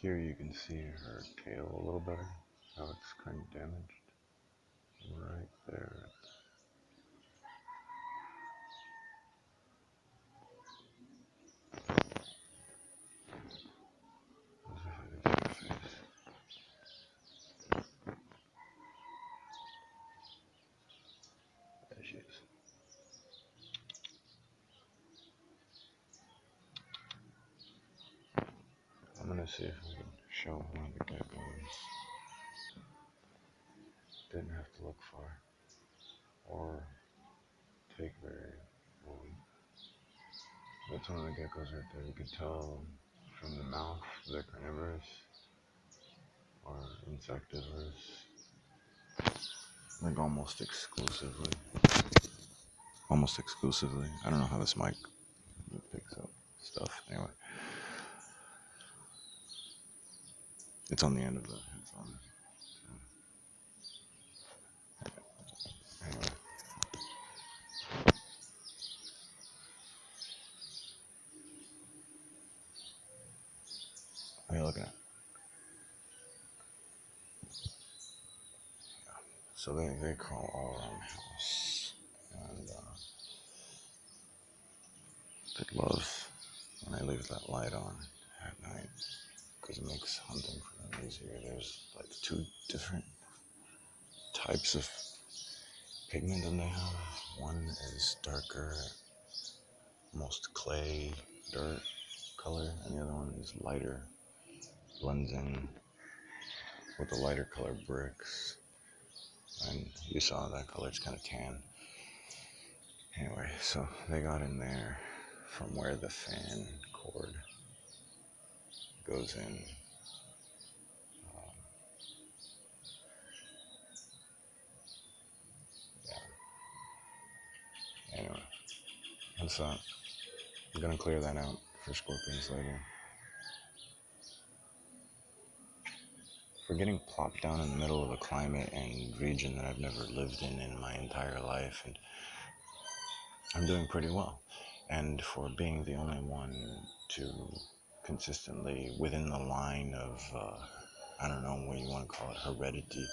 Here you can see her tail a little better, how it's kind of damaged. Right there. There she is. I'm gonna see if I can show how the gecko is. Didn't have to look far or take very long. That's one of the geckos right there. You can tell from the mouth they're carnivorous or insectivorous. Like almost exclusively. I don't know how this mic picks up stuff. Anyway, it's on the end of the headphone. Anyway, what are you looking at? So they crawl all around the house, and they love when I leave that light on at night because it makes hunting for them easier. There's like 2 different types of pigment that they have. One is darker, almost clay, dirt color, and the other one is lighter, blends in with the lighter color bricks. And you saw that color, it's kind of tan. Anyway, so they got in there from where the fan cord goes in. Yeah. Anyway, that's that. I'm gonna clear that out for scorpions later. For getting plopped down in the middle of a climate and region that I've never lived in my entire life, and I'm doing pretty well. And for being the only one to consistently within the line of, I don't know what you want to call it, heredity,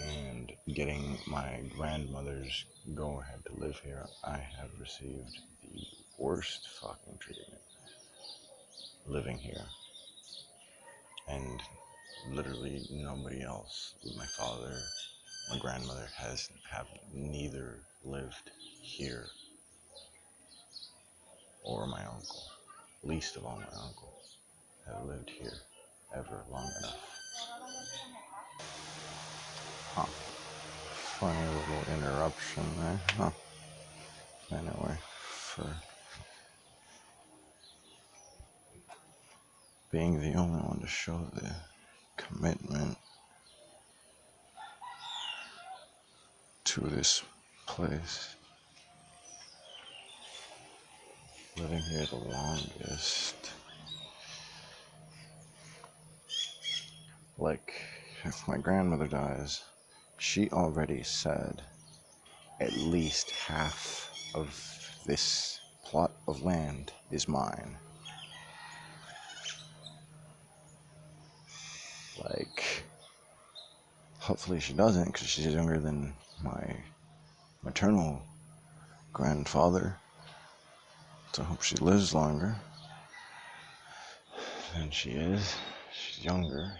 and getting my grandmother's go-ahead to live here, I have received the worst fucking treatment living here. And literally nobody else, my father, my grandmother have neither lived here or my uncle, least of all my uncle, have lived here ever long enough. Huh. Funny little interruption there, huh? Anyway, for being the only one to show the commitment to this place, living here the longest. Like, if my grandmother dies, she already said at least half of this plot of land is mine. Like, hopefully she doesn't, because she's younger than my maternal grandfather. So I hope she lives longer than she is. She's younger.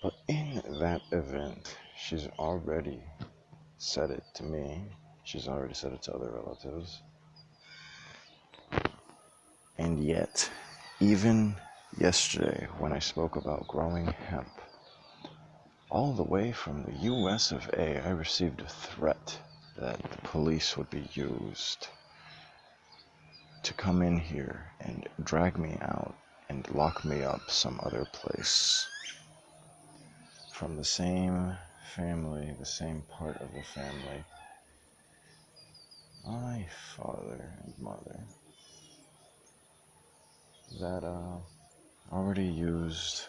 But in that event, she's already said it to me. She's already said it to other relatives. And yet, even yesterday, when I spoke about growing hemp, all the way from the US of A, I received a threat that the police would be used to come in here and drag me out and lock me up some other place. From the same family, the same part of the family, my father and mother, that already used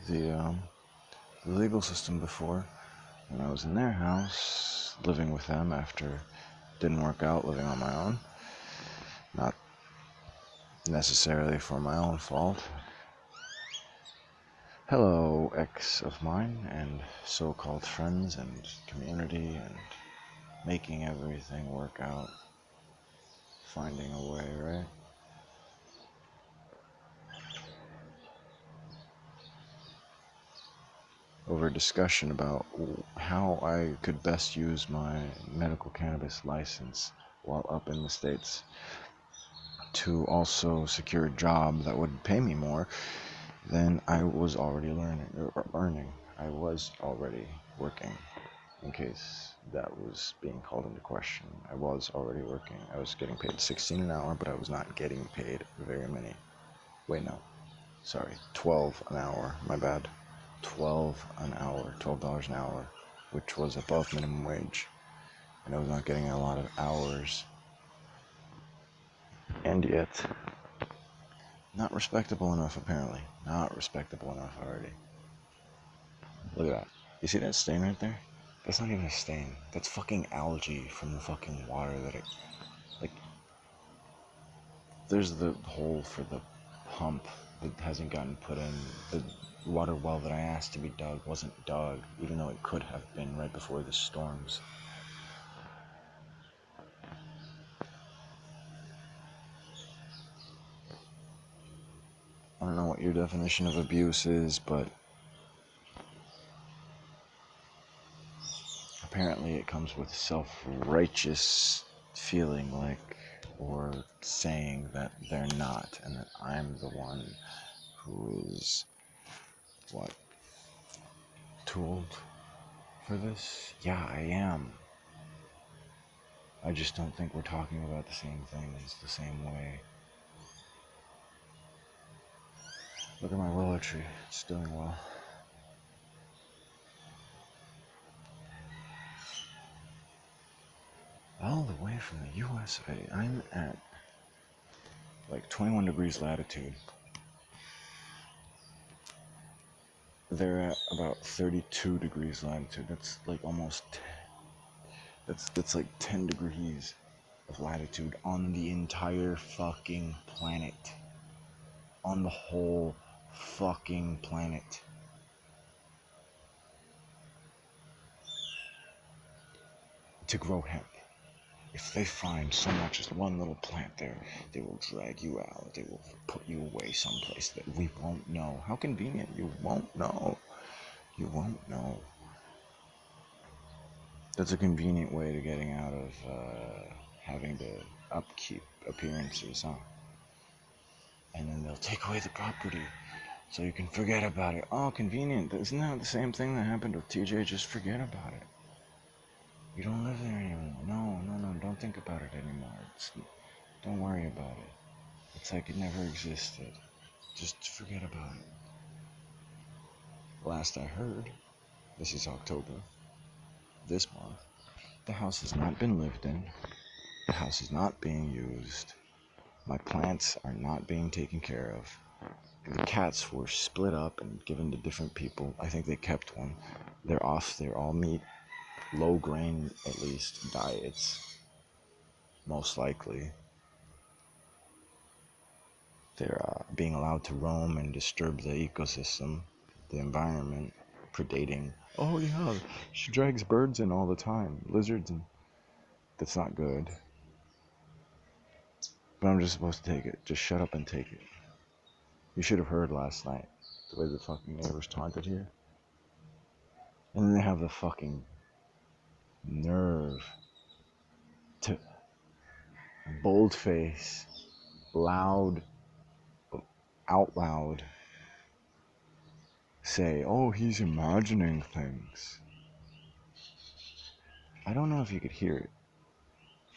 the legal system before when I was in their house, living with them after it didn't work out living on my own. necessarily for my own fault. Hello, ex of mine, and so-called friends and community, and making everything work out, finding a way, right? Over a discussion about how I could best use my medical cannabis license while up in the States to also secure a job that would pay me more than I was already earning. I was already working, in case that was being called into question. I was already working. I was getting paid 16 an hour, but I was not getting paid very many. Wait, no. Sorry. 12 an hour. My bad. 12 an hour. $12 an hour, which was above minimum wage. And I was not getting a lot of hours. And yet, not respectable enough, apparently. Not respectable enough already. Look at that. You see that stain right there? That's not even a stain. That's fucking algae from the fucking water that it... Like, there's the hole for the pump that hasn't gotten put in. The water well that I asked to be dug wasn't dug, even though it could have been right before the storms. I don't know what your definition of abuse is, but apparently it comes with self-righteous feeling like, or saying that they're not, and that I'm the one who is, what, tooled for this? Yeah, I am. I just don't think we're talking about the same things the same way. Look at my willow tree. It's doing well. All the way from the USA. I'm at like 21 degrees latitude. They're at about 32 degrees latitude. That's like almost... That's like 10 degrees of latitude on the entire fucking planet. On the whole fucking planet. To grow hemp. If they find so much as one little plant there, they will drag you out. They will put you away someplace that we won't know. How convenient. You won't know. You won't know. That's a convenient way to getting out of having to upkeep appearances, huh? And then they'll take away the property so you can forget about it. Oh, convenient. Isn't that the same thing that happened with TJ? Just forget about it. You don't live there anymore. No, don't think about it anymore. Don't worry about it. It's like it never existed. Just forget about it. Last I heard, this is October, this month, the house has not been lived in. The house is not being used. My plants are not being taken care of. The cats were split up and given to different people. I think they kept one. They're off their all meat, low grain at least, diets, most likely. They're being allowed to roam and disturb the ecosystem, the environment, predating. Oh yeah, she drags birds in all the time, lizards, and that's not good. But I'm just supposed to take it. Just shut up and take it. You should have heard last night the way the fucking neighbors taunted here. And then they have the fucking nerve to boldface, loud, out loud, say, oh, he's imagining things. I don't know if you could hear it.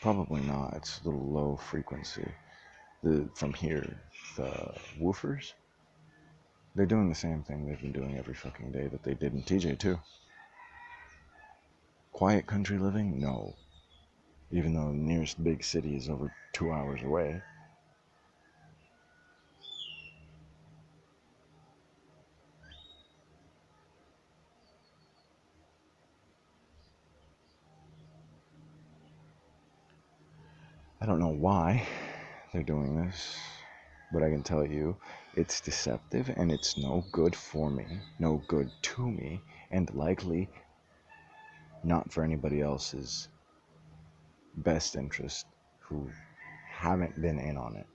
Probably not. It's a little low frequency. From here, the woofers, they're doing the same thing they've been doing every fucking day that they did in TJ too. Quiet country living? No. Even though the nearest big city is over 2 hours away. I don't know why they're doing this. But I can tell you, it's deceptive and it's no good for me, no good to me, and likely not for anybody else's best interest who haven't been in on it.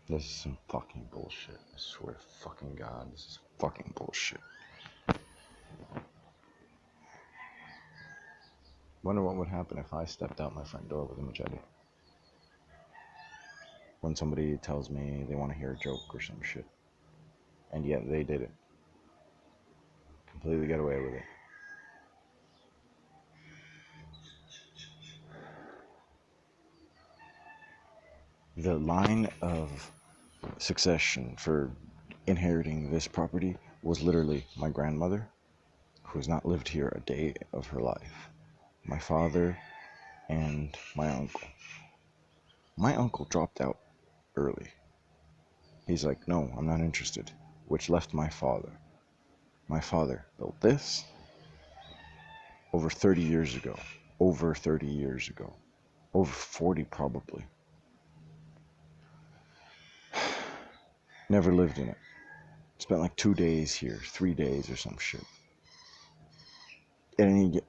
This is some fucking bullshit. I swear to fucking God, this is fucking bullshit. Wonder what would happen if I stepped out my front door with a machete. When somebody tells me they want to hear a joke or some shit. And yet they did it. Completely get away with it. The line of succession for inheriting this property was literally my grandmother, who has not lived here a day of her life, my father, and my uncle. My uncle dropped out early. He's like, no, I'm not interested, which left my father. My father built this over 30 years ago. Over 30 years ago. Over 40 probably. Never lived in it. Spent like 2 days here, 3 days or some shit. And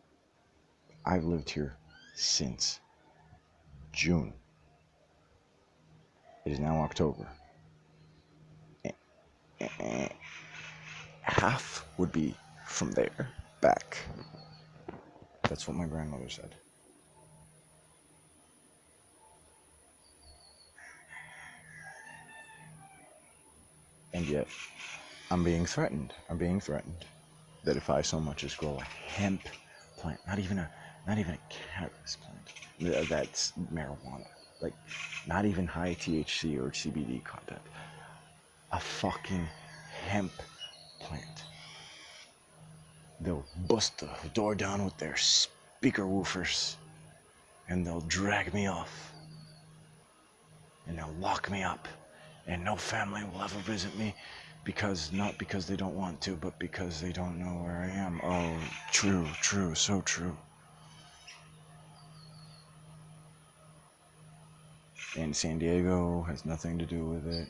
I've lived here since June. It is now October. Half would be from there back. That's what my grandmother said. And yet, I'm being threatened. I'm being threatened that if I so much as grow a hemp plant, not even a cannabis plant, that's marijuana, like not even high THC or CBD content, a fucking hemp plant, they'll bust the door down with their speaker woofers and they'll drag me off and they'll lock me up and no family will ever visit me not because they don't want to, but because they don't know where I am. Oh, true, so true. And San Diego has nothing to do with it.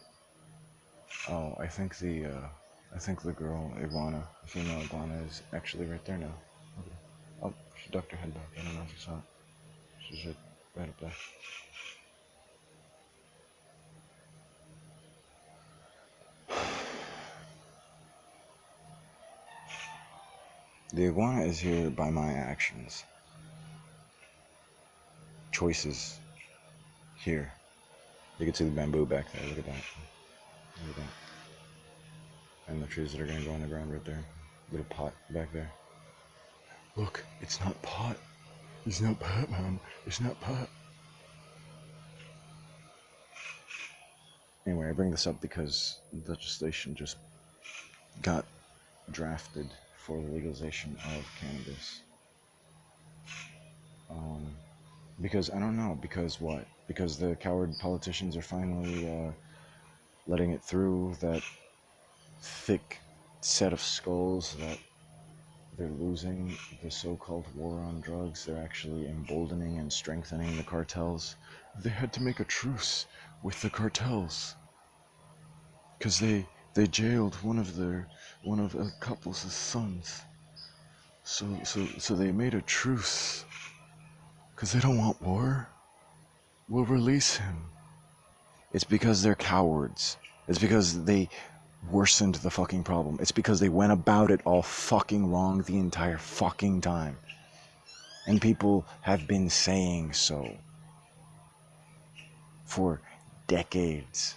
Oh, I think the girl iguana, the female iguana, is actually right there now. Okay. Oh, she ducked her head back. I don't know if you saw it. She's right up there. The iguana is here by my actions. Choices. Here. You can see the bamboo back there. Look at that. Look at that. And the trees that are going to go on the ground right there. Little pot back there. Look, it's not pot. It's not pot, man. It's not pot. Anyway, I bring this up because legislation just got drafted for the legalization of cannabis. Because I don't know. Because what? Because the coward politicians are finally letting it through, that thick set of skulls that they're losing the so-called war on drugs. They're actually emboldening and strengthening the cartels. They had to make a truce with the cartels because they jailed one of a couple's sons. So they made a truce because they don't want war. We'll release him. It's because they're cowards. It's because they worsened the fucking problem. It's because they went about it all fucking wrong the entire fucking time. And people have been saying so for decades.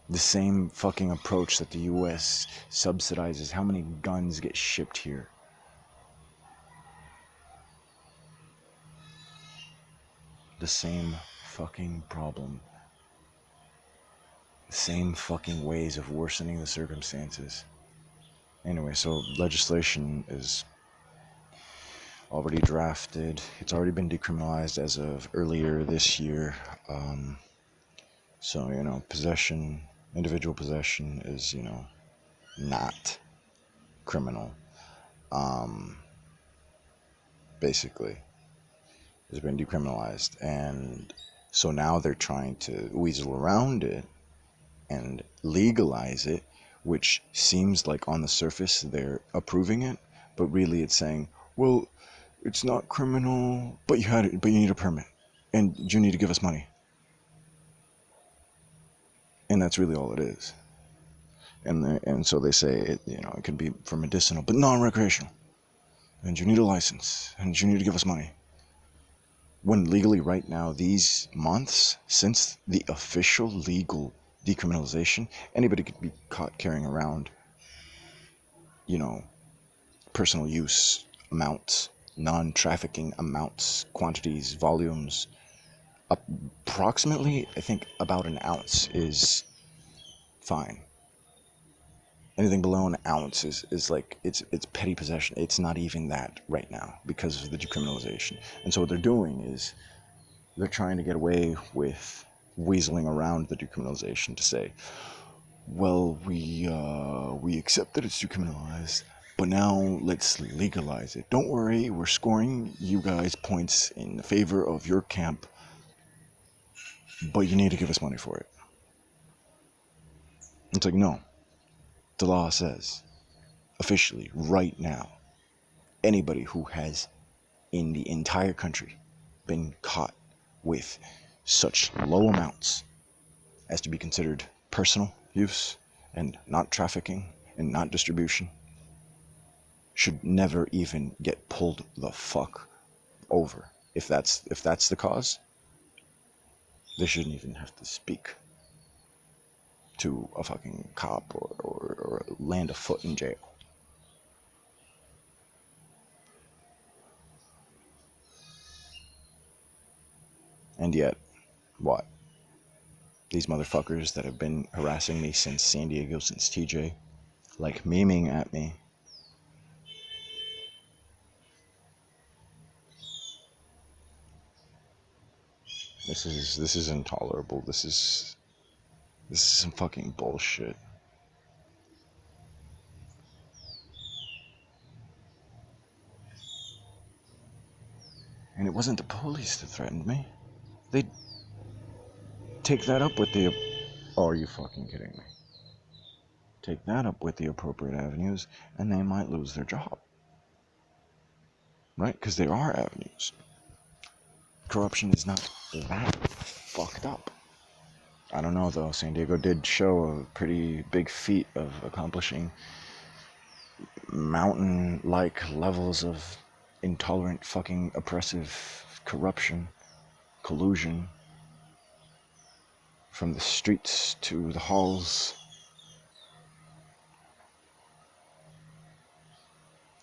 The same fucking approach that the US subsidizes how many guns get shipped here. The same fucking problem. The same fucking ways of worsening the circumstances. Anyway, so legislation is already drafted. It's already been decriminalized as of earlier this year. So, possession, individual possession is, not criminal. um, basically, has been decriminalized. And so now they're trying to weasel around it and legalize it, which seems like on the surface they're approving it, but really it's saying, well, it's not criminal, but you need a permit, and you need to give us money, and that's really all it is. And so they say it can be for medicinal, but non-recreational, and you need a license, and you need to give us money. When legally, right now, these months since the official legal decriminalization, anybody could be caught carrying around, you know, personal use amounts, non-trafficking amounts, quantities, volumes. Approximately, I think about an ounce is fine. Anything below an ounce is like it's petty possession. It's not even that right now because of the decriminalization. And so what they're doing is they're trying to get away with weaseling around the decriminalization to say, well, we accept that it's decriminalized, but now let's legalize it. Don't worry, we're scoring you guys points in favor of your camp, but you need to give us money for it. It's like, no, the law says officially right now, anybody who has in the entire country been caught with such low amounts as to be considered personal use and not trafficking and not distribution should never even get pulled the fuck over. If that's the cause, they shouldn't even have to speak to a fucking cop or land a foot in jail. And yet, what? These motherfuckers that have been harassing me since San Diego, since TJ, like memeing at me. This is intolerable. This is some fucking bullshit. And it wasn't the police that threatened me. They take that up with the. Oh, are you fucking kidding me? Take that up with the appropriate avenues, and they might lose their job. Right? Because there are avenues. Corruption is not that fucked up. I don't know though. San Diego did show a pretty big feat of accomplishing mountain-like levels of intolerant, fucking oppressive corruption, collusion, from the streets to the halls.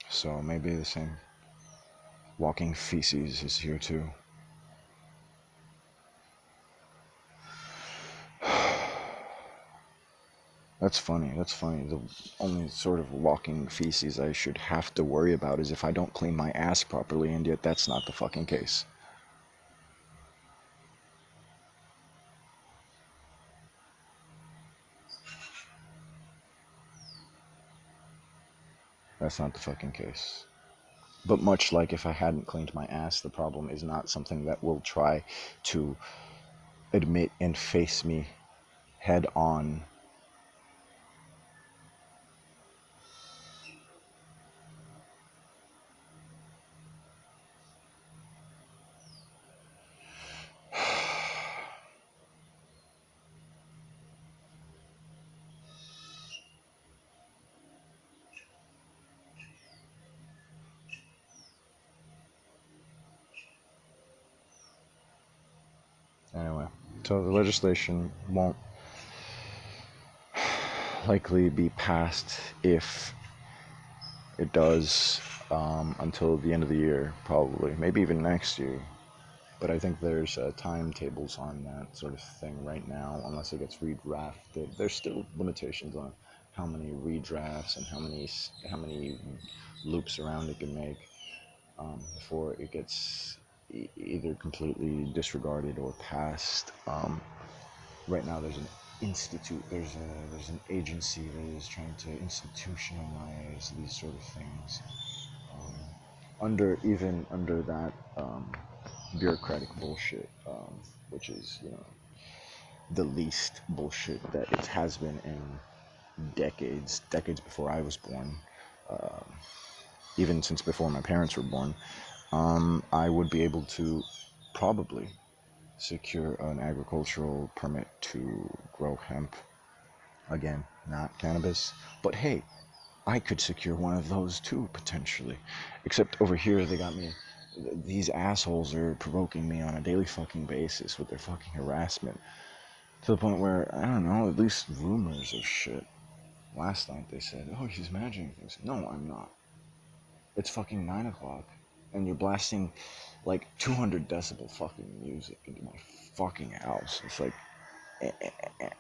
So maybe the same walking feces is here too. That's funny. That's funny. The only sort of walking feces I should have to worry about is if I don't clean my ass properly, and yet that's not the fucking case. That's not the fucking case. But much like if I hadn't cleaned my ass, the problem is not something that will try to admit and face me head on. Anyway, so the legislation won't likely be passed, if it does, until the end of the year, probably. Maybe even next year. But I think there's timetables on that sort of thing right now, unless it gets redrafted. There's still limitations on how many redrafts and how many loops around it can make, before it gets either completely disregarded or passed. Right now, there's an institute, there's an agency that is trying to institutionalize these sort of things. under that bureaucratic bullshit, which is, the least bullshit that it has been in decades before I was born, even since before my parents were born. I would be able to probably secure an agricultural permit to grow hemp. Again, not cannabis, but hey, I could secure one of those too, potentially. Except over here, they got me. These assholes are provoking me on a daily fucking basis with their fucking harassment. To the point where, I don't know, at least rumors of shit. Last night they said, oh, he's imagining things. No, I'm not. It's fucking 9 o'clock, and you're blasting like 200 decibel fucking music into my fucking house. It's like,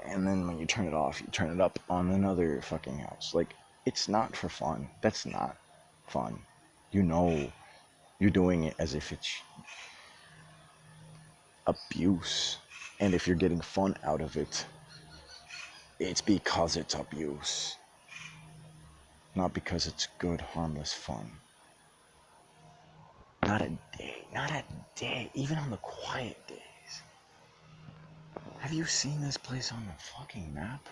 and then when you turn it off, you turn it up on another fucking house. Like, it's not for fun. That's not fun. You know, you're doing it as if it's abuse. And if you're getting fun out of it, it's because it's abuse. Not because it's good, harmless fun. Not a day, even on the quiet days. Have you seen this place on the fucking map?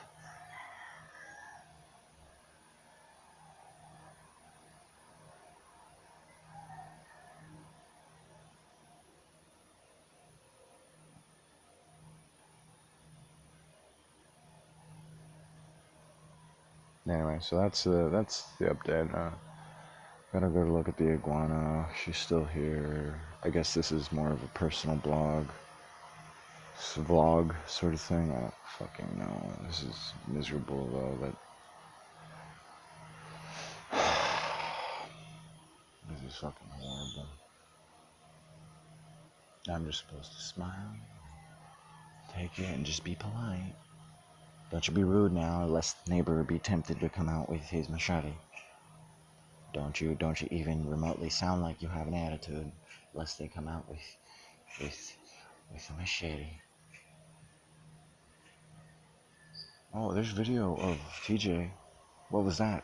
Anyway, so that's the update. Gotta go look at the iguana. She's still here. I guess this is more of a personal vlog sort of thing. I don't fucking know. This is miserable though. This is fucking horrible. I'm just supposed to smile, take it, and just be polite. Don't you be rude now, lest the neighbor be tempted to come out with his machete. Don't you even remotely sound like you have an attitude, lest they come out with a machete. Oh, there's video of TJ. What was that?